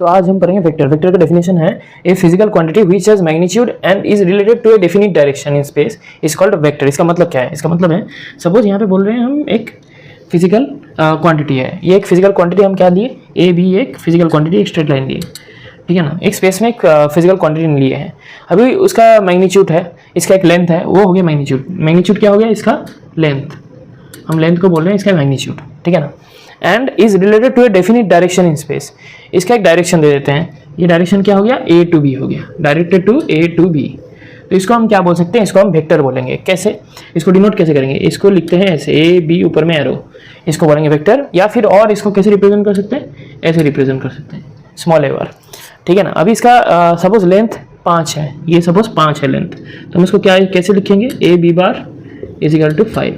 तो आज हम पढ़ेंगे वेक्टर। वेक्टर का डेफिनेशन है a physical quantity which has magnitude and is related to a definite direction in space is called vector. इसका मतलब क्या है? इसका मतलब है सपोज यहाँ पे बोल रहे हैं हम एक फिजिकल क्वांटिटी है, ये एक फिजिकल क्वांटिटी हम क्या लिए, ए बी एक फिजिकल क्वांटिटी, एक स्ट्रेट लाइन लिए, ठीक है ना। एक स्पेस में एक फिजिकल क्वांटिटी लिए हैं, अभी उसका मैग्नीट्यूड है, इसका एक लेंथ है, वो हो गया मैग्नीट्यूड। मैग्नीट्यूड क्या हो गया? इसका लेंथ, हम लेंथ को बोल रहे हैं इसका मैग्नीट्यूड, ठीक है ना। And is related to a definite direction in space, इसका एक डायरेक्शन दे देते हैं, ये डायरेक्शन क्या हो गया? ए टू बी हो गया, directed to A to B. तो इसको हम क्या बोल सकते हैं? इसको हम वेक्टर बोलेंगे। कैसे? इसको डिनोट कैसे करेंगे? इसको लिखते हैं ऐसे, ए बी ऊपर में एरो, इसको बोलेंगे वेक्टर। या फिर और इसको कैसे रिप्रेजेंट कर सकते हैं? ऐसे रिप्रेजेंट कर सकते हैं, स्मॉल ए बार, ठीक है ना। अभी इसका सपोज लेंथ 5 है, ये सपोज 5 है लेंथ, तो हम इसको क्या कैसे लिखेंगे? A B bar is equal to 5,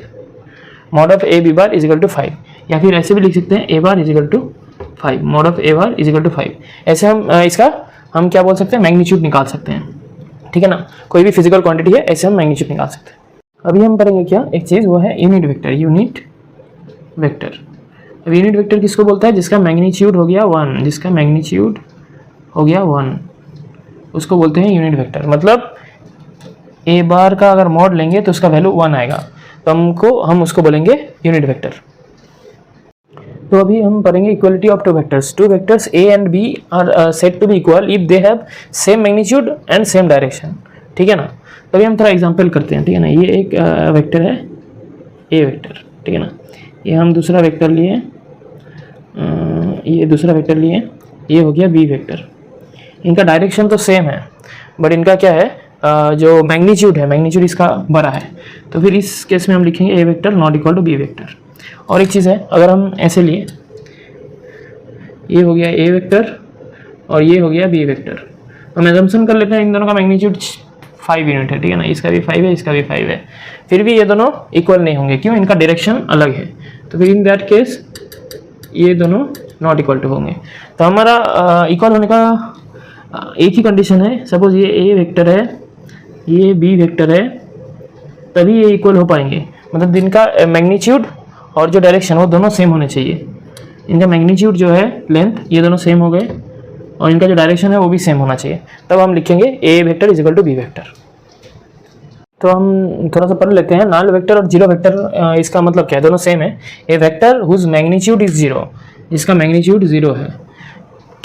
mod of A B bar is equal to 5। या फिर ऐसे भी लिख सकते हैं A bar is equal to 5, mod of A bar is equal to 5। ऐसे हम इसका हम क्या बोल सकते हैं? मैग्नीट्यूड निकाल सकते हैं, ठीक है ना। कोई भी फिजिकल क्वांटिटी है, ऐसे हम मैग्नीट्यूड निकाल सकते हैं। अभी हम पढ़ेंगे क्या एक चीज़, वो है यूनिट वेक्टर। यूनिट वेक्टर, अब यूनिट वेक्टर किसको बोलता है? जिसका मैग्नीट्यूड हो गया 1, जिसका मैग्नीट्यूड हो गया 1, उसको बोलते हैं यूनिट वेक्टर। मतलब ए बार का अगर मॉड लेंगे तो उसका वैल्यू 1 आएगा, तो हम उसको बोलेंगे यूनिट वेक्टर। तो अभी हम पढ़ेंगे equality of two vectors. Two vectors A and B are said to be equal if they have same magnitude and same direction, ठीक है ना। तो अभी हम थोड़ा एग्जांपल करते हैं, ठीक है ना। ये एक वेक्टर है ए वेक्टर, ठीक है ना। ये हम दूसरा वेक्टर लिए, ये दूसरा वेक्टर लिए, ये हो गया बी वेक्टर। इनका डायरेक्शन तो सेम है, बट इनका क्या है, जो मैग्नीट्यूड है, मैग्नीट्यूड इसका बड़ा है। तो फिर इस केस में हम लिखेंगे A vector not equal to B vector. और एक चीज़ है, अगर हम ऐसे लिए, ये हो गया ए वेक्टर और ये हो गया बी वेक्टर, हम एजम्पशन कर लेते हैं इन दोनों का मैग्नीट्यूड 5 यूनिट है, ठीक है ना। इसका भी 5 है, इसका भी 5 है, फिर भी ये दोनों इक्वल नहीं होंगे, क्यों? इनका डायरेक्शन अलग है। तो फिर इन दैट केस ये दोनों नॉट इक्वल टू होंगे। तो हमारा इक्वल होने का एक ही कंडीशन है, सपोज ये ए वेक्टर है, ये बी वेक्टर है, तभी ये इक्वल हो पाएंगे। मतलब इनका मैग्नीट्यूड और जो डायरेक्शन वो दोनों सेम होने चाहिए। इनका मैग्नीट्यूड जो है, लेंथ, ये दोनों सेम हो गए, और इनका जो डायरेक्शन है वो भी सेम होना चाहिए, तब हम लिखेंगे A vector is equal to B vector. तो हम थोड़ा सा पढ़ लेते हैं। नल वेक्टर और जीरो वेक्टर, इसका मतलब क्या है? दोनों सेम है। A vector whose magnitude is 0, जिसका मैग्नीट्यूड 0 है,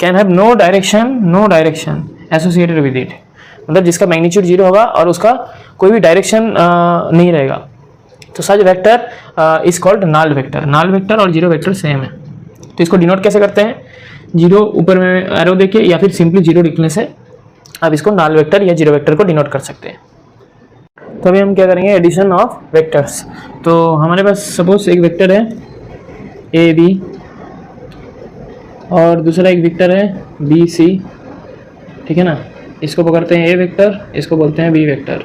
can have no direction associated with it. मतलब जिसका मैग्नीट्यूड 0 होगा और उसका कोई भी डायरेक्शन नहीं रहेगा, तो such vector is called null vector. Null vector और जीरो वेक्टर सेम है। तो इसको डिनोट कैसे करते हैं? जीरो ऊपर में एरो देके या फिर सिंपली जीरो लिखने से आप इसको नल वेक्टर या जीरो वेक्टर को डिनोट कर सकते हैं। तो अभी हम क्या करेंगे? Addition of vectors. तो हमारे पास सपोज एक वेक्टर है ए बी और दूसरा एक वेक्टर है बी सी, ठीक है ना। इसको पकड़ते हैं ए वेक्टर, इसको बोलते हैं बी वेक्टर।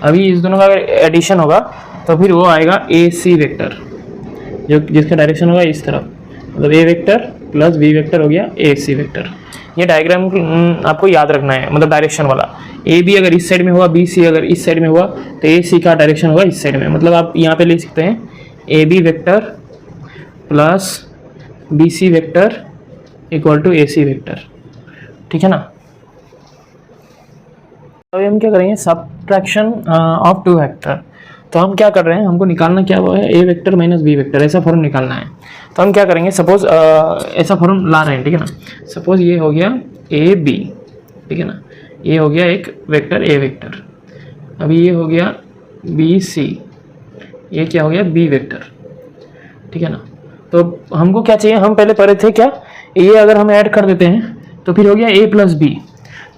अभी इस दोनों का अगर एडिशन होगा तो फिर वो आएगा ए सी वेक्टर, जो जिसका डायरेक्शन होगा इस तरफ। मतलब ए वेक्टर प्लस बी वेक्टर हो गया ए सी वेक्टर। ये डायग्राम आपको याद रखना है, मतलब डायरेक्शन वाला। ए बी अगर इस साइड में हुआ, बी सी अगर इस साइड में हुआ, तो ए सी का डायरेक्शन होगा इस साइड में। मतलब आप यहाँ पे ले सकते हैं A B vector plus B C vector equal to A C vector, ठीक है ना। अभी हम क्या करेंगे? Subtraction of two vector. तो हम क्या कर रहे हैं? हमको निकालना क्या वो है? A vector minus B vector, ऐसा फॉर्म निकालना है। तो हम क्या करेंगे? सपोज ऐसा फॉर्म ला रहे हैं, ठीक है ना। सपोज ये हो गया ए बी, ठीक है ना। ये हो गया एक वेक्टर ए वेक्टर। अभी ये हो गया बी सी, ये क्या हो गया? बी वेक्टर, ठीक है ना। तो हमको क्या चाहिए? हम पहले पढ़े थे क्या, ये अगर हम ऐड कर देते हैं तो फिर हो गया ए प्लस बी,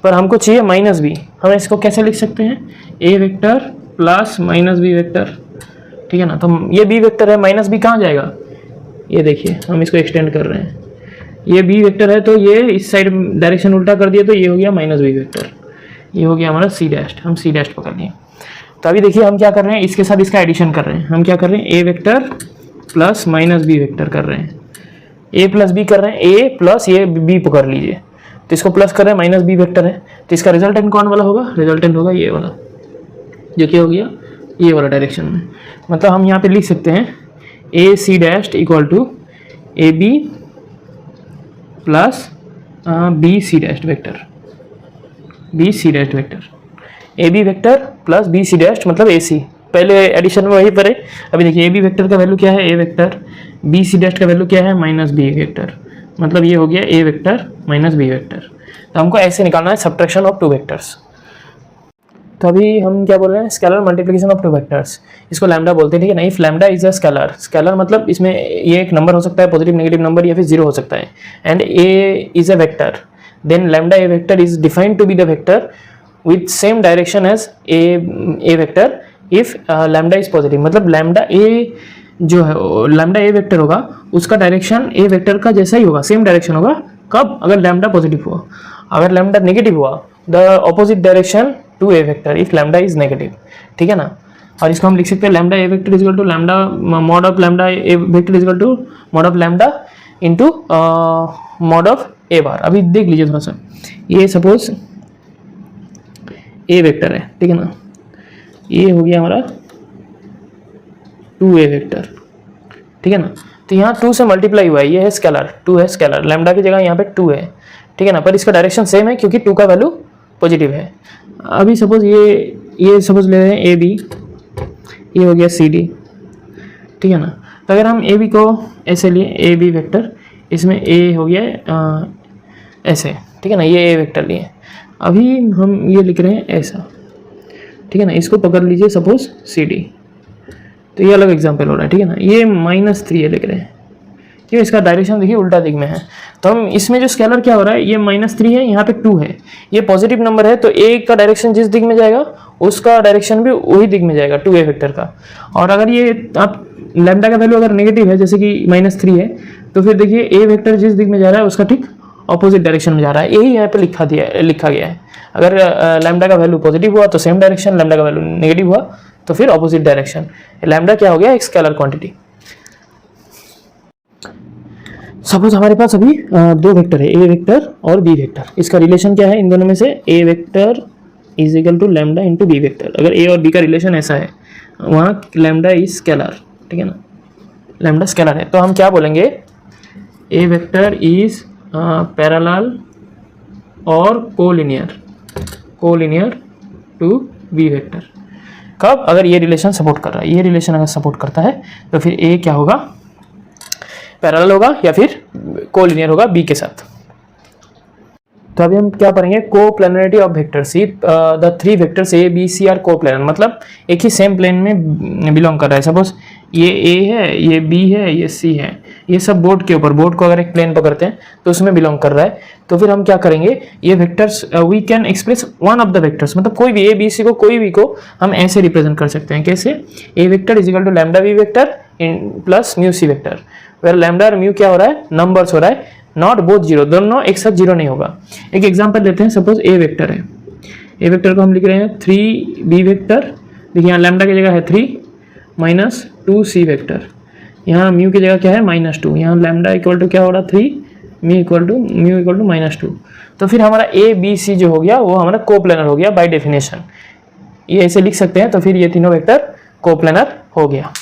पर हमको चाहिए माइनस बी। हम इसको कैसे लिख सकते हैं? A vector plus minus B vector, ठीक है ना। तो ये बी वेक्टर है, माइनस बी कहाँ जाएगा? ये देखिए, हम इसको एक्सटेंड कर रहे हैं। ये बी वेक्टर है तो ये इस साइड डायरेक्शन उल्टा कर दिया, तो ये हो गया माइनस बी वेक्टर। ये हो गया हमारा सी डैश, हम सी डैश पकड़ लिए। तो अभी देखिए हम क्या कर रहे हैं? इसके साथ इसका एडिशन कर रहे हैं। हम क्या कर रहे हैं? A vector plus minus B vector कर रहे हैं। ए प्लस बी कर रहे हैं, ए प्लस ये बी पकड़ लीजिए, तो इसको प्लस कर रहे हैं, माइनस बी वेक्टर है, तो इसका रिजल्टेंट कौन वाला होगा? रिजल्टेंट होगा ये वाला, जो क्या हो गया? ये वाला डायरेक्शन में। मतलब हम यहाँ पे लिख सकते हैं A C dash equal to A B plus B C dash vector, B C dash vector, A B vector plus B C dash मतलब ए सी, पहले एडिशन में वही पर है। अभी देखिए ए बी वेक्टर का वैल्यू क्या है A vector, B C dash का वैल्यू क्या है माइनस बी वेक्टर, मतलब ये हो गया ए वेक्टर माइनस बी वेक्टर। तो हमको ऐसे निकालना है सब्ट्रैक्शन ऑफ टू वेक्टर्स। तो अभी हम क्या बोल रहे हैं, scalar multiplication of two vectors, इसको लैम्डा बोलते हैं, ठीक है ना। If lambda is a scalar, scalar मतलब इसमें ये एक नंबर हो सकता है, पॉजिटिव नेगेटिव नंबर या फिर जीरो हो सकता है, and A is a vector, then lambda A vector is defined to be the vector with same direction as A vector if lambda is positive, मतलब लैम्डा ए जो है lambda A vector होगा उसका direction ए vector का जैसा ही होगा, same direction होगा। कब? अगर लैम्डा पॉजिटिव हुआ। अगर लैम्डा नेगेटिव हुआ the opposite direction to A vector if lambda is negative, ठीक है ना। और इसको हम लिख सकते हैं lambda A vector is equal to lambda mod of lambda A vector is equal to mod of lambda into mod of A bar. अभी देख लीजिए थोड़ा सा, ये सपोज ए वेक्टर है, ठीक है ना, ये हो गया हमारा 2a वेक्टर, ठीक है ना। तो यहाँ 2 से मल्टीप्लाई हुआ है, ये है स्केलर, 2 है स्केलर, लैम्डा की जगह यहाँ पे 2 है, ठीक है ना, पर इसका डायरेक्शन सेम है क्योंकि 2 का वैल्यू पॉजिटिव है। अभी सपोज ये सपोज ले रहे हैं ए बी, ये हो गया सी डी, ठीक है ना। तो अगर हम ए बी को ऐसे लिए ए बी वेक्टर, इसमें ए हो गया ऐसे, ठीक है ना, ये ए वेक्टर लिए। अभी हम ये लिख रहे हैं ऐसा, ठीक है ना, इसको पकड़ लीजिए सपोज सी डी, तो ये अलग एग्जाम्पल हो रहा है, ठीक है ना। ये -3 लिख रहे हैं, क्यों? इसका डायरेक्शन देखिए उल्टा दिग में है। तो हम इसमें जो स्केलर क्या हो रहा है, ये -3 है, यहाँ पे 2 है, ये पॉजिटिव नंबर है, तो ए का डायरेक्शन जिस दिग में जाएगा उसका डायरेक्शन भी वही दिग में जाएगा 2a वेक्टर का। और अगर ये आप लैम्डा का वैल्यू अगर नेगेटिव है जैसे कि -3 है, तो फिर देखिए ए वेक्टर जिस दिग में जा रहा है उसका ठीक ऑपोजिट डायरेक्शन में जा रहा है, यही यहाँ पे लिखा गया है। अगर लैम्डा का वैल्यू पॉजिटिव हुआ तो सेम डायरेक्शन, लैम्डा का वैल्यू नेगेटिव हुआ तो फिर ऑपोजिट डायरेक्शन। लैम्डा क्या हो गया, एक स्केलर क्वांटिटी। सपोज हमारे पास अभी 2 वेक्टर है, ए वेक्टर और बी वेक्टर, इसका रिलेशन क्या है इन दोनों में से, A vector is equal to lambda into B vector. अगर ए और बी का रिलेशन ऐसा है, वहाँ लैम्डा इज स्केलर, ठीक है ना, लैम्डा स्केलर है, तो हम क्या बोलेंगे, ए वेक्टर इज पैरेलल और कोलिनियर टू बी वेक्टर। कब? अगर ये रिलेशन सपोर्ट कर रहा है, ये रिलेशन अगर सपोर्ट करता है तो फिर ए क्या होगा, पैरेलल होगा या फिर कोलिनियर होगा बी के साथ। तो अभी हम क्या पढ़ेंगे, coplanarity of vector C, the 3 vectors A B C are coplanar, मतलब एक ही सेम प्लेन में बिलोंग कर रहा है। सपोज ये ए है, ये बी है, ये सी है, ये सब बोर्ड के ऊपर, बोर्ड को अगर एक प्लेन पकड़ते हैं तो उसमें बिलोंग कर रहा है। तो फिर हम क्या करेंगे, ये vectors we can express one of the vectors, मतलब कोई भी ए बी सी को, कोई भी को हम ऐसे रिप्रेजेंट कर सकते हैं। कैसे? A vector is equal to lambda B vector plus mu C vector, where lambda और म्यू क्या हो रहा है, नंबर्स हो रहा है, नॉट बोथ जीरो, दोनों एक साथ जीरो नहीं होगा। एक एग्जांपल लेते हैं, सपोज ए वेक्टर है, ए वेक्टर को हम लिख रहे हैं 3b वेक्टर, देखिए यहाँ लैम्डा की जगह है 3 माइनस 2c वेक्टर, यहाँ म्यू की जगह क्या है -2, यहाँ लैम्डा इक्वल टू क्या हो रहा है 3, म्यू इक्वल टू -2। तो फिर हमारा ए बी सी जो हो गया वो हमारा कोप्लेनर हो गया बाय डेफिनेशन, ये ऐसे लिख सकते हैं। तो फिर ये तीनों वेक्टर कोप्लेनर हो गया।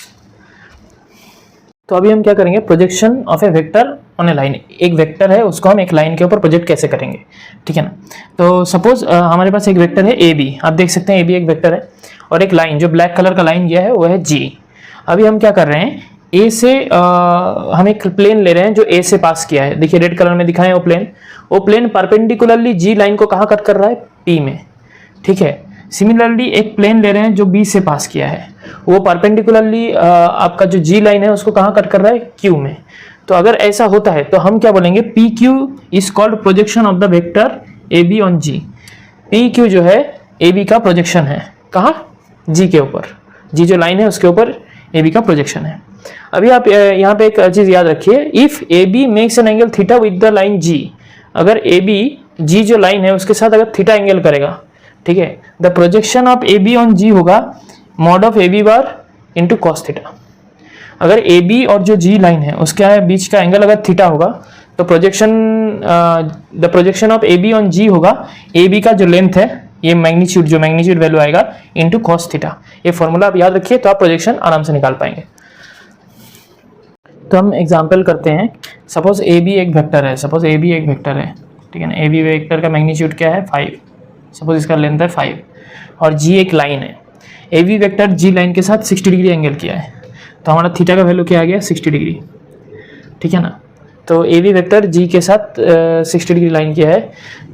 तो अभी हम क्या करेंगे, projection of A vector on A line, एक वेक्टर है उसको हम एक लाइन के ऊपर प्रोजेक्ट कैसे करेंगे, ठीक है ना। तो सपोज हमारे पास एक वेक्टर है ए बी, आप देख सकते हैं ए बी एक वेक्टर है, और एक लाइन जो ब्लैक कलर का लाइन गया है वो है जी। अभी हम क्या कर रहे हैं, ए से हम एक प्लेन ले रहे हैं जो ए से पास किया है, देखिए रेड कलर में दिखाए हैं वो प्लेन परपेंडिकुलरली जी लाइन को कहाँ कट कर रहा है, पी में, ठीक है। सिमिलरली एक प्लेन ले रहे हैं जो बी से पास किया है, वो परपेंडिकुलरली आपका जो जी लाइन है उसको कहाँ कट कर रहा है, क्यू में। तो अगर ऐसा होता है तो हम क्या बोलेंगे, P Q is called projection of the vector A B on G. P Q जो है ए बी का प्रोजेक्शन है, कहाँ, जी के ऊपर, जी जो लाइन है उसके ऊपर ए बी का प्रोजेक्शन है। अभी आप यहाँ पे एक चीज याद रखिए, if A B makes an angle theta with the line G, अगर ए बी जी जो लाइन है उसके साथ अगर थीटा एंगल करेगा, ठीक है, the projection of A B on G होगा mod of A B bar into cos theta. अगर ए बी और जो जी लाइन है उसके बीच का एंगल अगर थीटा होगा तो the projection of A B on G होगा ए बी का जो लेंथ है, ये मैग्नीट्यूड वैल्यू आएगा इंटू कॉस थीटा। ये फॉर्मूला आप याद रखिए तो आप प्रोजेक्शन आराम से निकाल पाएंगे। तो हम एग्जाम्पल करते हैं, सपोज ए बी एक वेक्टर है, ठीक है ना। ए बी वेक्टर का मैग्नीट्यूड क्या है 5, सपोज इसका लेंथ है 5 और जी एक लाइन है। A B vector G line के साथ 60 डिग्री एंगल किया है, तो हमारा थीटा का वैल्यू क्या आ गया 60 डिग्री, ठीक है ना। तो ए बी वेक्टर जी के साथ 60 डिग्री लाइन किया है,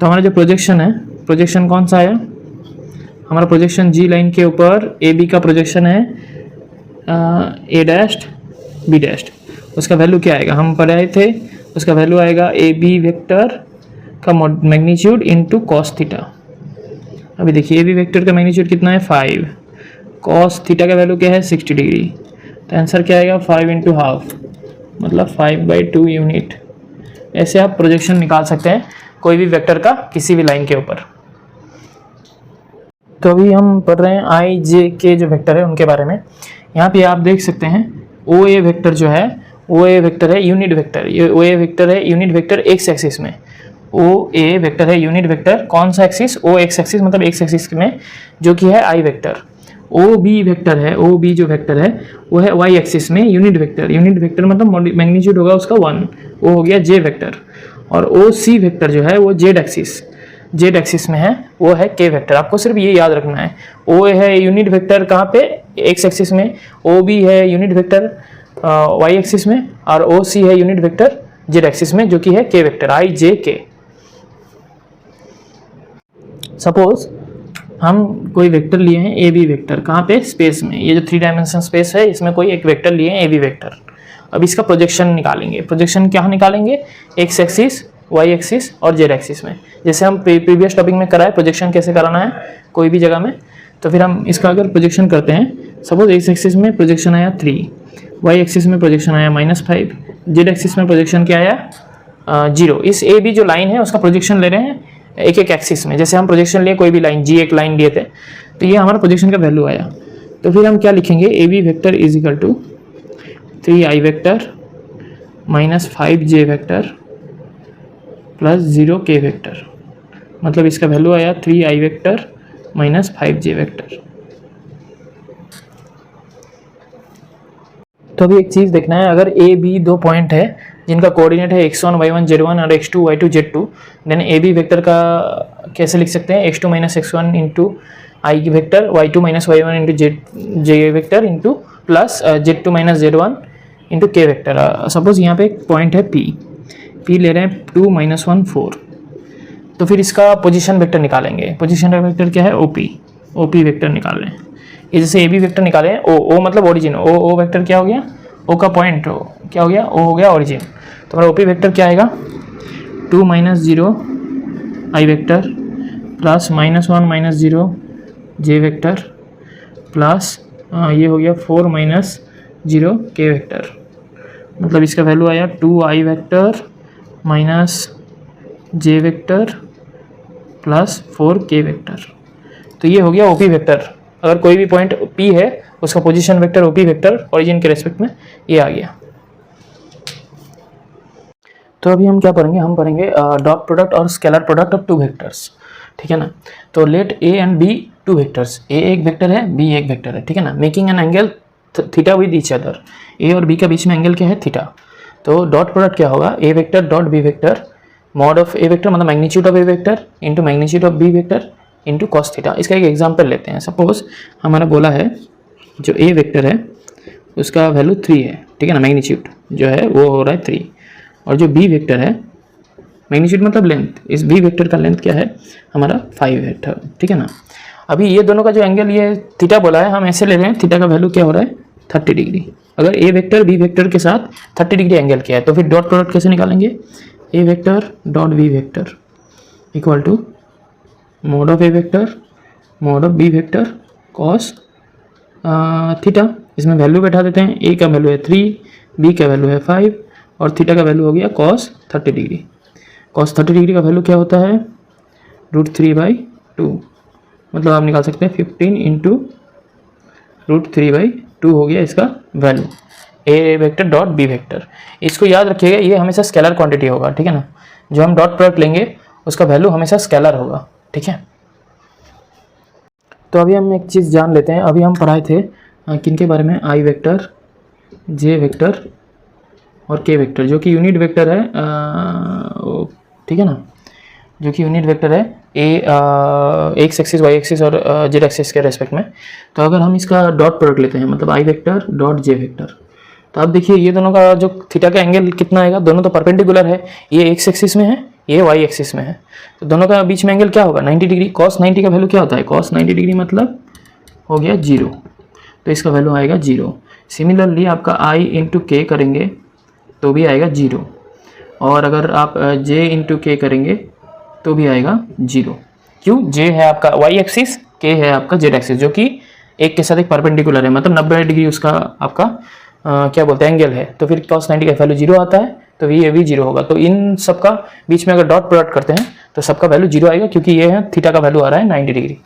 तो हमारा जो प्रोजेक्शन है, प्रोजेक्शन कौन सा आया, हमारा प्रोजेक्शन जी लाइन के ऊपर ए बी का प्रोजेक्शन है ए डैश्ड बी डैश्ड, उसका वैल्यू क्या आएगा, हम पढ़े आए थे, उसका वैल्यू आएगा ए बी वेक्टर का मैग्नीट्यूड इनटू कॉस थीटा। अभी देखिए ए बी वेक्टर का मैग्नीट्यूड कितना है 5, कॉस थीटा का वैल्यू क्या है 60 डिग्री, तो आंसर क्या आएगा 5 इंटू हाफ, मतलब 5/2 यूनिट। ऐसे आप प्रोजेक्शन निकाल सकते हैं कोई भी वेक्टर का किसी भी लाइन के ऊपर। तो अभी हम पढ़ रहे हैं आई जे के जो वेक्टर है उनके बारे में। यहाँ पे आप देख सकते हैं ओ ए वेक्टर जो है, ओ ए वेक्टर है यूनिट वेक्टर, ये ओ ए वेक्टर है यूनिट वेक्टर एक्स एक्सिस में। ओ ए वेक्टर है यूनिट वेक्टर कौन सा एक्सिस, ओ एक्स एक्सिस मतलब एक्स एक्सिस में, जो कि है आई वेक्टर। ओ बी वेक्टर है, ओ बी जो वेक्टर है वो है वाई एक्सिस में यूनिट वेक्टर, यूनिट वेक्टर मतलब मैग्नीट्यूड होगा उसका 1, वो हो गया जे वेक्टर। और ओ सी वेक्टर जो है वो जेड एक्सिस में है, वो है के वेक्टर। आपको सिर्फ ये याद रखना है, ओ है यूनिट वेक्टर कहाँ पे एक्स एक्सिस में, ओ बी है यूनिट वेक्टर वाई एक्सिस में, और ओ सी है यूनिट वेक्टर जेड एक्सिस में, जो कि है के वेक्टर आई जे के। सपोज हम कोई वेक्टर लिए हैं ए बी वेक्टर, कहाँ पे स्पेस में, ये जो 3 डायमेंशन स्पेस है इसमें कोई एक वेक्टर लिए हैं ए बी वेक्टर। अब इसका प्रोजेक्शन निकालेंगे, प्रोजेक्शन क्या निकालेंगे, एक्स एक्सिस वाई एक्सिस और जेड एक्सिस में, जैसे हम प्रीवियस टॉपिक में कराए प्रोजेक्शन कैसे कराना है कोई भी जगह में। तो फिर हम इसका अगर प्रोजेक्शन करते हैं, सपोज एक्स एक्सिस में प्रोजेक्शन आया 3, वाई एक्सिस में प्रोजेक्शन आया -5, जेड एक्सिस में प्रोजेक्शन क्या आया 0। इस ए बी जो लाइन है उसका प्रोजेक्शन ले रहे हैं एक एक एक्सिस में, जैसे हम प्रोजेक्शन लिए कोई भी लाइन जी एक लाइन लिए थे, तो ये हमारा प्रोजेक्शन का वैल्यू आया। तो फिर हम क्या लिखेंगे, A B vector is equal to 3i vector -5 j vector plus 0 k vector, मतलब इसका वैल्यू आया 3i वेक्टर -5 जे वेक्टर। तो अभी एक चीज़ देखना है, अगर ए बी 2 पॉइंट है जिनका कोऑर्डिनेट है x1 y1 z1 और x2 y2 z2, देन ए बी वेक्टर का कैसे लिख सकते हैं, x2 - x1 into I vector, y2 - y1 into J vector into plus z2 - z1 into K vector. Suppose यहाँ पे एक पॉइंट है p ले रहे हैं 2 - 1 4, तो फिर इसका पोजीशन वेक्टर निकालेंगे। पोजीशन वेक्टर क्या है OP वेक्टर निकाल रहे हैं। ये जैसे ए बी वेक्टर निकाले हैं, ओ मतलब ओरिजिन, ओ वेक्टर क्या हो गया, ओ का पॉइंट क्या हो गया, ओ हो गया ओरिजिन। तो हमारा ओपी वेक्टर क्या आएगा 2 - 0 आई वेक्टर प्लस -1 - 0 जे वेक्टर प्लस ये हो गया 4 - 0 के वेक्टर, मतलब इसका वैल्यू आया 2i वेक्टर माइनस जे वेक्टर प्लस 4k वेक्टर। तो ये हो गया ओपी वेक्टर। अगर कोई भी पॉइंट P है उसका position vector OP vector origin के रेस्पेक्ट में ये आ गया। तो अभी हम क्या पढ़ेंगे, हम पढ़ेंगे डॉट प्रोडक्ट और स्केलर प्रोडक्ट ऑफ 2 वेक्टर्स, ठीक है ना। तो let A and B 2 vectors, A एक वेक्टर है B एक वेक्टर है, ठीक है ना, making an angle theta with each other. A और B के बीच में एंगल क्या है थीटा। तो डॉट प्रोडक्ट क्या होगा, A vector dot B vector mod of A vector मतलब magnitude of A vector into magnitude of B vector into cos theta. इसका एक एग्जाम्पल लेते हैं। सपोज हमारा बोला है जो A वेक्टर है उसका वैल्यू 3 है, ठीक है ना, मैग्नीट्यूड जो है वो हो रहा है 3, और जो B वेक्टर है मैग्नीट्यूड मतलब लेंथ, इस B वेक्टर का लेंथ क्या है हमारा 5 है, ठीक है ना। अभी ये दोनों का जो एंगल ये थीटा बोला है, हम ऐसे ले रहे हैं थीटा का वैल्यू क्या हो रहा है 30 डिग्री। अगर A वेक्टर B वेक्टर के साथ 30 डिग्री एंगल किया है तो फिर डॉट प्रोडक्ट कैसे निकालेंगे, A vector dot B vector equal to mod of A vector mod of B vector cos theta. इसमें वैल्यू बैठा देते हैं, A का वैल्यू है 3, B का वैल्यू है 5 और थीटा का वैल्यू हो गया कॉस 30 डिग्री। कॉस 30 डिग्री का वैल्यू क्या होता है √3/2, मतलब आप निकाल सकते हैं 15 इंटू √3/2 हो गया इसका value A vector dot B vector. इसको याद रखिएगा, ये हमेशा स्केलर क्वांटिटी होगा, ठीक है ना। जो हम डॉट प्रोडक्ट लेंगे उसका वैल्यू हमेशा स्केलर होगा, ठीक है। तो अभी हम एक चीज़ जान लेते हैं। अभी हम पढ़ाए थे किन के बारे में, आई वेक्टर जे वेक्टर और के वेक्टर, जो कि यूनिट वेक्टर है, ठीक है ना। जो कि यूनिट वेक्टर है एक्स एक्सिस वाई एक्सिस और जेड एक्सिस के रेस्पेक्ट में। तो अगर हम इसका डॉट प्रोडक्ट लेते हैं, मतलब आई वेक्टर डॉट जे वेक्टर, तो आप देखिए ये दोनों का जो थीटा का एंगल कितना आएगा, दोनों तो परपेंडिकुलर है, ये एक्स एक्सिस में है, ये वाई एक्सिस में है, तो दोनों का बीच में एंगल क्या होगा 90 डिग्री। कॉस 90 का वैल्यू क्या होता है, कॉस 90 डिग्री मतलब हो गया 0, तो इसका वैल्यू आएगा 0। सिमिलरली आपका आई इंटू के करेंगे तो भी आएगा 0, और अगर आप जे इंटू के करेंगे तो भी आएगा 0। क्यों, जे है आपका वाई एक्सिस, के है आपका जेड एक्सिस, जो कि एक के साथ एक परपेंडिकुलर है, मतलब 90 डिग्री उसका आपका क्या बोलते हैं एंगल है। तो फिर cos 90 का वैल्यू 0 आता है, तो ये भी 0 होगा। तो इन सबका बीच में अगर डॉट प्रोडक्ट करते हैं तो सबका वैल्यू 0 आएगा, क्योंकि ये है थीटा का वैल्यू आ रहा है 90 डिग्री।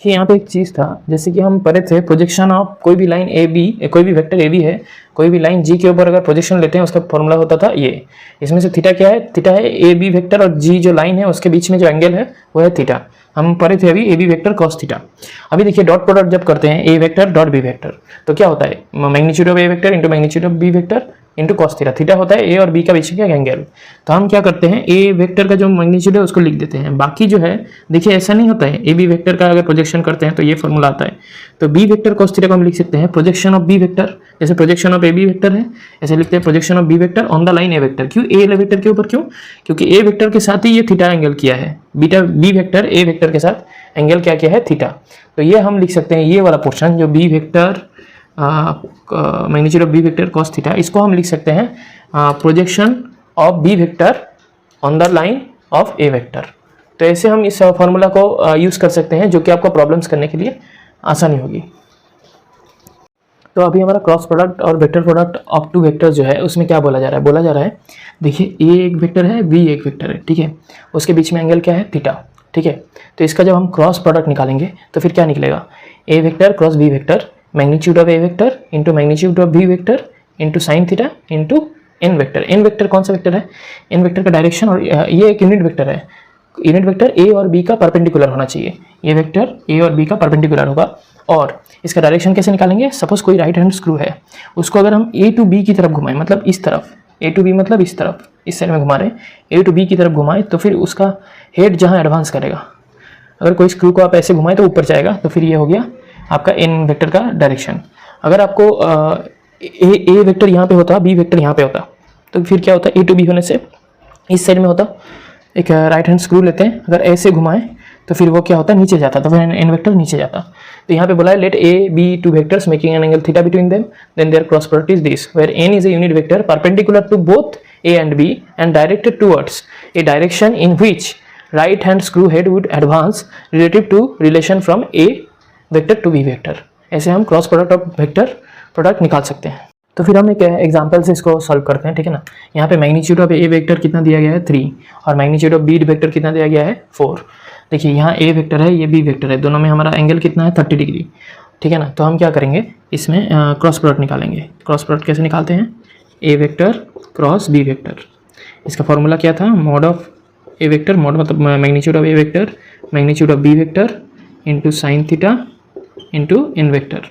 यहाँ पे एक चीज़ था, जैसे कि हम पढ़े थे प्रोजेक्शन ऑफ कोई भी लाइन ए बी, कोई भी वेक्टर ए बी है, कोई भी लाइन जी के ऊपर अगर प्रोजेक्शन लेते हैं उसका फॉर्मूला होता था ये। इसमें से थीटा क्या है, थीटा है ए बी वेक्टर और जी जो लाइन है उसके बीच में जो एंगल है वो है थीटा। हम पढ़े थे अभी A B vector cos theta. अभी देखिए डॉट प्रोडक्ट जब करते हैं A vector dot B vector, तो क्या होता है magnitude of A vector into magnitude of B vector into cos theta. Theta होता है ए और बी का बीच का एंगल। तो हम क्या करते हैं, ए वेक्टर का जो मैग्नीट्यूड है उसको लिख देते हैं, बाकी जो है देखिए ऐसा नहीं होता है। ए बी वेक्टर का अगर प्रोजेक्शन करते हैं तो ये फॉर्मूला आता है। तो बी वेक्टर कॉस थीटा को हम लिख सकते हैं प्रोजेक्शन ऑफ बी वेक्टर, जैसे projection of A B vector है ऐसे लिखते हैं projection of B vector on the line A vector. क्यों ए वेक्टर के ऊपर, क्यों, क्योंकि ए वेक्टर के साथ ही ये थीटा एंगल किया है, beta B vector A vector के साथ एंगल क्या किया है थीटा। तो ये हम लिख सकते हैं ये वाला पोर्शन जो B vector magnitude of B vector cos theta, इसको हम लिख सकते हैं projection of B vector on the line of A vector. तो ऐसे हम इस फॉर्मूला को यूज़ कर सकते हैं, जो कि आपको प्रॉब्लम्स करने के लिए आसानी होगी। तो अभी हमारा क्रॉस प्रोडक्ट और vector product of two vector जो है उसमें क्या बोला जा रहा है, बोला जा रहा है देखिए ए एक वेक्टर है बी एक वेक्टर है, ठीक है, उसके बीच में एंगल क्या है थीटा, ठीक है। तो इसका जब हम क्रॉस प्रोडक्ट निकालेंगे तो फिर क्या निकलेगा, A vector cross B vector magnitude of A vector into magnitude of B vector into sine theta into N vector. N vector कौन सा वेक्टर है, एन वेक्टर का डायरेक्शन, और ये एक यूनिट वेक्टर है। यूनिट वेक्टर ए और B का परपेंडिकुलर होना चाहिए, ये वेक्टर ए और बी का परपेंडिकुलर होगा। और इसका डायरेक्शन कैसे निकालेंगे, सपोज कोई राइट हैंड स्क्रू है, उसको अगर हम ए टू बी की तरफ घुमाएं, मतलब इस तरफ, ए टू बी मतलब इस तरफ, इस साइड में घुमा रहे हैं, ए टू बी की तरफ घुमाएं तो फिर उसका हेड जहाँ एडवांस करेगा, अगर कोई स्क्रू को आप ऐसे घुमाएं तो ऊपर जाएगा, तो फिर ये हो गया आपका एन वेक्टर का डायरेक्शन। अगर आपको ए वेक्टर यहाँ पे होता, बी वेक्टर यहाँ पे होता, तो फिर क्या होता, ए टू बी होने से इस साइड में होता, एक राइट हैंड स्क्रू लेते हैं, अगर ऐसे घुमाएं तो फिर वो क्या होता है नीचे जाता, तो फिर एन वेक्टर नीचे जाता। तो यहाँ पे बोला है let A B two vectors making an angle theta between them then their cross product is this where n is a unit vector perpendicular to both A and B and directed towards a direction in which right hand screw head would advance relative to relation from A vector to B vector. ऐसे हम cross product of vector product निकाल सकते हैं। तो फिर हम एक example से इसको सॉल्व करते हैं, ठीक है ना। यहाँ पे मैग्नीट्यूड ऑफ ए वेक्टर कितना दिया गया है 3 और मैग्नीट्यूड ऑफ बी वेक्टर कितना दिया गया है 4। देखिए यहाँ ए वेक्टर है, ये बी वेक्टर है, दोनों में हमारा एंगल कितना है 30 डिग्री, ठीक है ना। तो हम क्या करेंगे, इसमें क्रॉस प्रोडक्ट निकालेंगे। क्रॉस प्रोडक्ट कैसे निकालते हैं, A vector cross B vector, इसका फॉर्मूला क्या था, mod of A vector, mod मतलब magnitude of A vector magnitude of B vector into sine theta into N vector.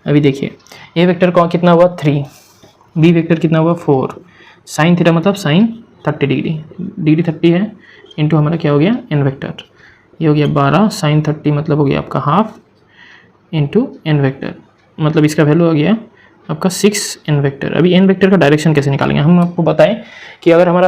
अभी देखिए ए वेक्टर का कितना हुआ 3, बी वेक्टर कितना हुआ 4, साइन थीटा मतलब साइन 30 डिग्री, डिग्री 30 है, इंटू हमारा क्या हो गया एन वेक्टर, ये हो गया 12, साइन 30 मतलब हो गया आपका हाफ, इंटू एन वेक्टर मतलब इसका वैल्यू हो गया आपका 6 एन वेक्टर। अभी एन वेक्टर का डायरेक्शन कैसे निकालेंगे, हम आपको बताएं कि अगर हमारा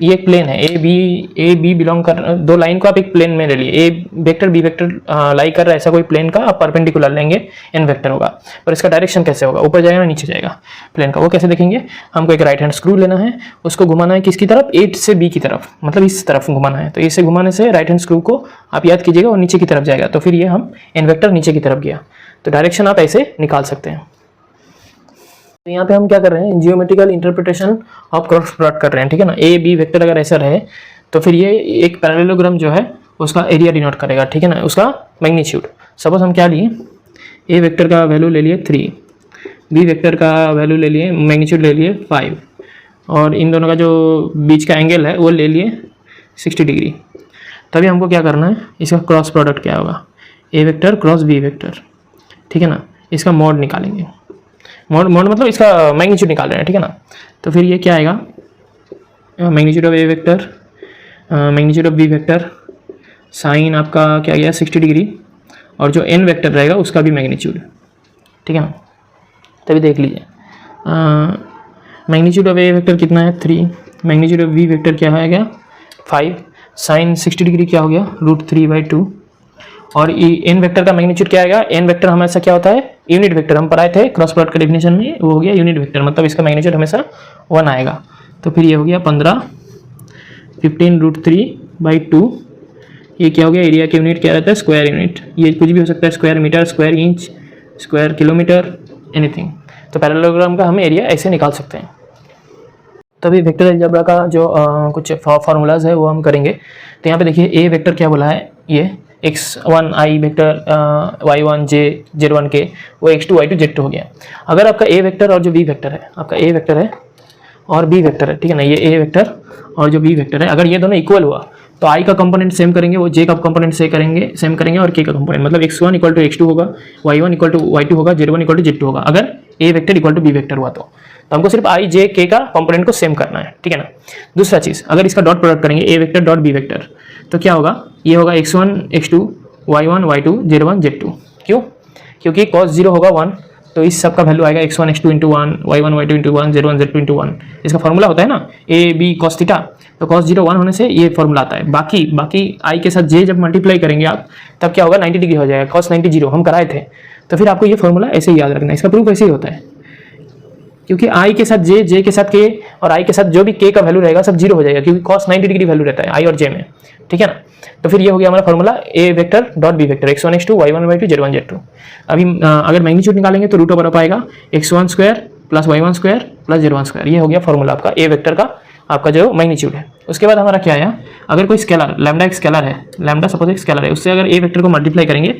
ये एक प्लेन है ए बी बिलोंग कर, दो लाइन को आप एक प्लेन में ले लिए, ए वेक्टर बी वेक्टर लाई कर रहा है, ऐसा कोई प्लेन का आप परपेंडिकुलर लेंगे एन वेक्टर होगा, और इसका डायरेक्शन कैसे होगा, ऊपर जाएगा नीचे जाएगा प्लेन का, वो कैसे देखेंगे, हमको एक राइट हैंड स्क्रू लेना है, उसको घुमाना है किसकी तरफ, ए से बी की तरफ, मतलब इस तरफ घुमाना है। तो ए से घुमाने से राइट हैंड स्क्रू को आप याद कीजिएगा और नीचे की तरफ जाएगा, तो फिर ये हम एन वेक्टर नीचे की तरफ गया, तो डायरेक्शन आप ऐसे निकाल सकते हैं। तो यहाँ पे हम क्या कर रहे हैं, geometrical interpretation of cross product कर रहे हैं, ठीक है ना। ए बी वेक्टर अगर ऐसा रहे तो फिर ये एक पैरेललोग्राम जो है उसका एरिया डिनोट करेगा, ठीक है ना, उसका मैग्नीट्यूड। सपोज हम क्या लिए, ए वेक्टर का वैल्यू ले लिए 3, बी वेक्टर का वैल्यू ले लिए, मैग्नीट्यूड ले लिए 5, और इन दोनों का जो बीच का एंगल है वो ले लिए 60 डिग्री। तभी हमको क्या करना है, इसका क्रॉस प्रोडक्ट क्या होगा, ए वेक्टर क्रॉस बी वेक्टर, ठीक है ना, इसका मॉड निकालेंगे। मॉड मतलब इसका मैग्नीट्यूड निकाल रहे हैं, ठीक है ना। तो फिर ये क्या आएगा, magnitude of A vector magnitude of B vector sine आपका क्या गया 60 डिग्री, और जो एन वेक्टर रहेगा उसका भी मैग्नीट्यूड, ठीक है ना। तभी देख लीजिए मैग्नीट्यूड ऑफ ए वेक्टर कितना है 3, मैग्नीट्यूड ऑफ बी वेक्टर क्या है 5, साइन 60 डिग्री क्या हो गया √3/2, और एन वेक्टर का मैग्नीट्यूड क्या आएगा, एन वेक्टर हमेशा क्या होता है यूनिट वेक्टर, हम पढ़ाए थे क्रॉस प्रोडक्ट का डेफिनेशन में, वो हो गया यूनिट वेक्टर, मतलब इसका मैग्नीट्यूड हमेशा 1 आएगा। तो फिर ये हो गया 15 √3/2, ये क्या हो गया, एरिया के यूनिट क्या रहता है स्क्वायर यूनिट, ये कुछ भी हो सकता है square metre, square inch, square kilometre, anything. तो पैरेललोग्राम का हम एरिया ऐसे निकाल सकते हैं। तभी वेक्टर अलजेब्रा का जो कुछ फार्मूलाज है वो हम करेंगे। तो यहाँ पे देखिए ए वेक्टर क्या बोला है, ये x1 i vector y1 j z1 के, वो x2 y2 z2 हो गया। अगर आपका ए वेक्टर और जो बी वेक्टर है, आपका ए वेक्टर है और बी वेक्टर है, ठीक है ना, ये ए वेक्टर और जो बी वेक्टर है, अगर ये दोनों इक्वल हुआ तो आई का कंपोनेंट सेम करेंगे, वो जे का कंपोनेंट सेम करेंगे और के का कंपोनेंट, मतलब x1 = x2 होगा, y1 = y2 होगा, z1 = z2 होगा, अगर ए वेक्टर = बी वेक्टर हुआ तो हमको सिर्फ आई जे के का कंपोनेंट को सेम करना है, ठीक है ना। दूसरा चीज़, अगर इसका डॉट प्रोडक्ट करेंगे ए वेक्टर डॉट बी वेक्टर, तो क्या होगा, ये होगा x1 x2 y1 y2 z1 z2। क्यों? क्योंकि cos 0 होगा 1, तो इस सब का वैल्यू आएगा x1 x2 × 1, y1 y2 × 1, z1 z2 × 1। इसका फॉर्मूला होता है ना a b cos थीटा, तो cos 0 1 होने से ये फॉर्मूला आता है। बाकी i के साथ j जब मल्टीप्लाई करेंगे आप, तब क्या होगा 90 डिग्री हो जाएगा, cos 90 0 हम कराए थे। तो फिर आपको ये फॉर्मूला ऐसे ही याद रखना है, इसका प्रूफ ऐसे ही होता है, क्योंकि i के साथ j के साथ k और i के साथ जो भी k का वैल्यू रहेगा सब 0 हो जाएगा, क्योंकि cos 90 डिग्री वैल्यू रहता है i और j में, ठीक है ना। तो फिर ये हो गया हमारा formula A vector dot B vector x1 x2 y1 y2 z1 z2। अभी अगर मैग्नीट्यूड निकालेंगे तो √/* आएगा x1² + y1² + z1²। ये हो गया फॉर्मूला आपका ए वेक्टर का, आपका जो मैग्नीट्यूड है। उसके बाद हमारा क्या आया, अगर कोई स्केलर लैम्डा एक स्केलर है, लैम्डा सपोज एक स्केलर है, उससे अगर ए वेक्टर को मल्टीप्लाई करेंगे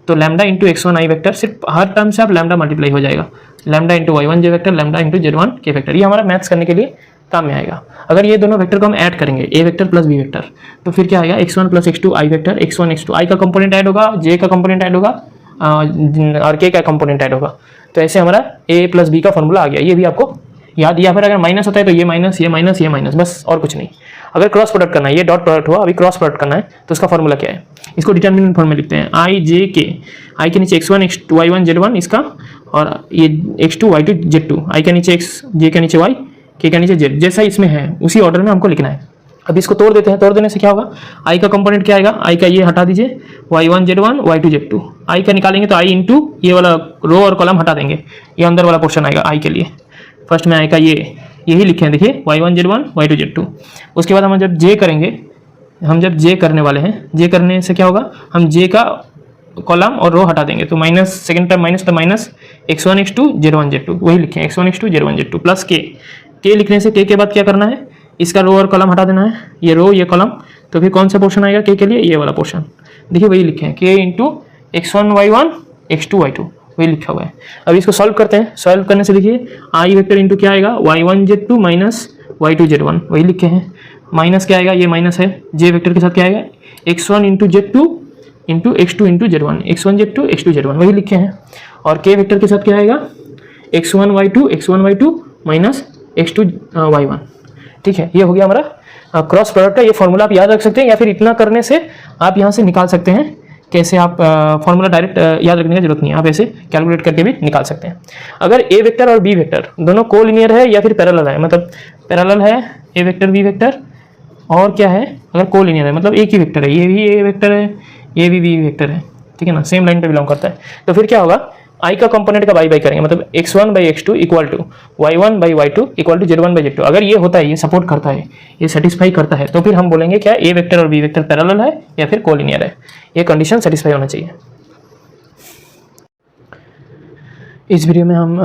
तो लैम्डा × x1 i वेक्टर, सिर्फ हर टर्म से आप लैम्डा मल्टीप्लाई हो जाएगा, lambda × y1 j vector, lambda × z1 k vector. ये हमारा मैथ्स करने के लिए काम में आएगा। अगर ये दोनों वेक्टर को हम ऐड करेंगे ए वेक्टर प्लस बी वेक्टर, तो फिर क्या आएगा x1 + x2 i vector, x1 x2 i का कंपोनेंट ऐड होगा, j का कंपोनेंट ऐड होगा और k का कंपोनेंट ऐड होगा। तो ऐसे हमारा a + b का फॉर्मूला आ गया। ये भी आपको याद, या फिर अगर माइनस होता है तो ये माइनस ये माइनस ये माइनस, बस और कुछ नहीं। अगर क्रॉस प्रोडक्ट करना है, ये डॉट प्रोडक्ट हुआ, अभी क्रॉस प्रोडक्ट करना है, तो उसका फॉर्मूला क्या है, इसको डिटरमिनेंट फॉर्म में लिखते हैं i j k, i के नीचे x1 x2 y1 z1 इसका, और ये x2 y2 z2, i के नीचे x, j के नीचे y, k के नीचे z, जैसा इसमें है उसी ऑर्डर में हमको लिखना है। अब इसको तोड़ देते हैं, तोड़ देने से क्या होगा, i का कंपोनेंट क्या आएगा, i का ये हटा दीजिए, y1 z1 y2 z2, i का निकालेंगे तो i इंटू ये वाला रो और कॉलम हटा देंगे, ये अंदर वाला पोर्शन आएगा i के लिए। फर्स्ट में i का यही लिखे हैं, देखिए y1 z1 y2 z2। उसके बाद हम जब j करेंगे, हम जब j करने वाले हैं, j करने से क्या होगा, हम j का कॉलम और रो हटा देंगे, तो माइनस, सेकंड टर्म माइनस, तो minus x1 x2 z1 z2, वही लिखें x1 x2 z1 z2 plus k लिखने से k के बाद क्या करना है, इसका रो और कॉलम हटा देना है, ये रो ये कॉलम, तो फिर कौन सा पोर्शन आएगा k के लिए, ये वाला पोर्शन, देखिए वही लिखे हैं k × x1 y1 x2 y2, वही लिखा हुआ है। अब इसको सॉल्व करते हैं, सॉल्व करने से देखिए i वेक्टर इंटू क्या आएगा, y1 z2 minus y2 z1, वही लिखे हैं, माइनस क्या आएगा, ये माइनस है, j वेक्टर के साथ क्या आएगा, x1 × z2 into x2 × z1, x1 z2 x2 z1, वही लिखे हैं। और k वेक्टर के साथ क्या आएगा, x1 y2 minus x2 y1, ठीक है। ये हो गया हमारा क्रॉस प्रोडक्ट है। ये फॉर्मूला आप याद रख सकते हैं, या फिर इतना करने से आप यहाँ से निकाल सकते हैं। कैसे, आप फॉर्मूला डायरेक्ट याद रखने की जरूरत नहीं है, आप ऐसे कैलकुलेट करके भी निकाल सकते हैं। अगर ए वेक्टर और बी वेक्टर दोनों कोलिनियर है या फिर पैरेलल है, मतलब पैरेलल है ए वेक्टर बी वेक्टर, और क्या है, अगर कोलिनियर है मतलब एक ही वेक्टर है, ये भी ए वेक्टर है ये भी बी वेक्टर है, ठीक है ना, सेम लाइन पे बिलोंग करता है, तो फिर क्या होगा, i का कंपोनेंट का बाई करेंगे, मतलब x1/x2 = y1/y2 = z1/z2। अगर ये होता है, ये सपोर्ट करता है, ये सेटिस्फाई करता है, तो फिर हम बोलेंगे क्या, ए वेक्टर और बी वेक्टर पैरेलल है या फिर कोलिनियर है। ये कंडीशन सेटिस्फाई होना चाहिए। इस वीडियो में हम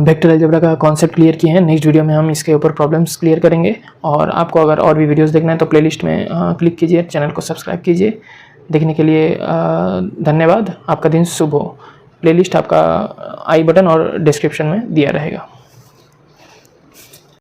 वेक्टर अलजेब्रा का कॉन्सेप्ट क्लियर किए हैं। नेक्स्ट वीडियो में हम इसके ऊपर प्रॉब्लम्स क्लियर करेंगे। और आपको अगर और भी वीडियोस देखना है तो प्लेलिस्ट में क्लिक कीजिए, चैनल को सब्सक्राइब कीजिए। देखने के लिए धन्यवाद। आपका दिन शुभ हो। प्लेलिस्ट आपका आई बटन और डिस्क्रिप्शन में दिया रहेगा।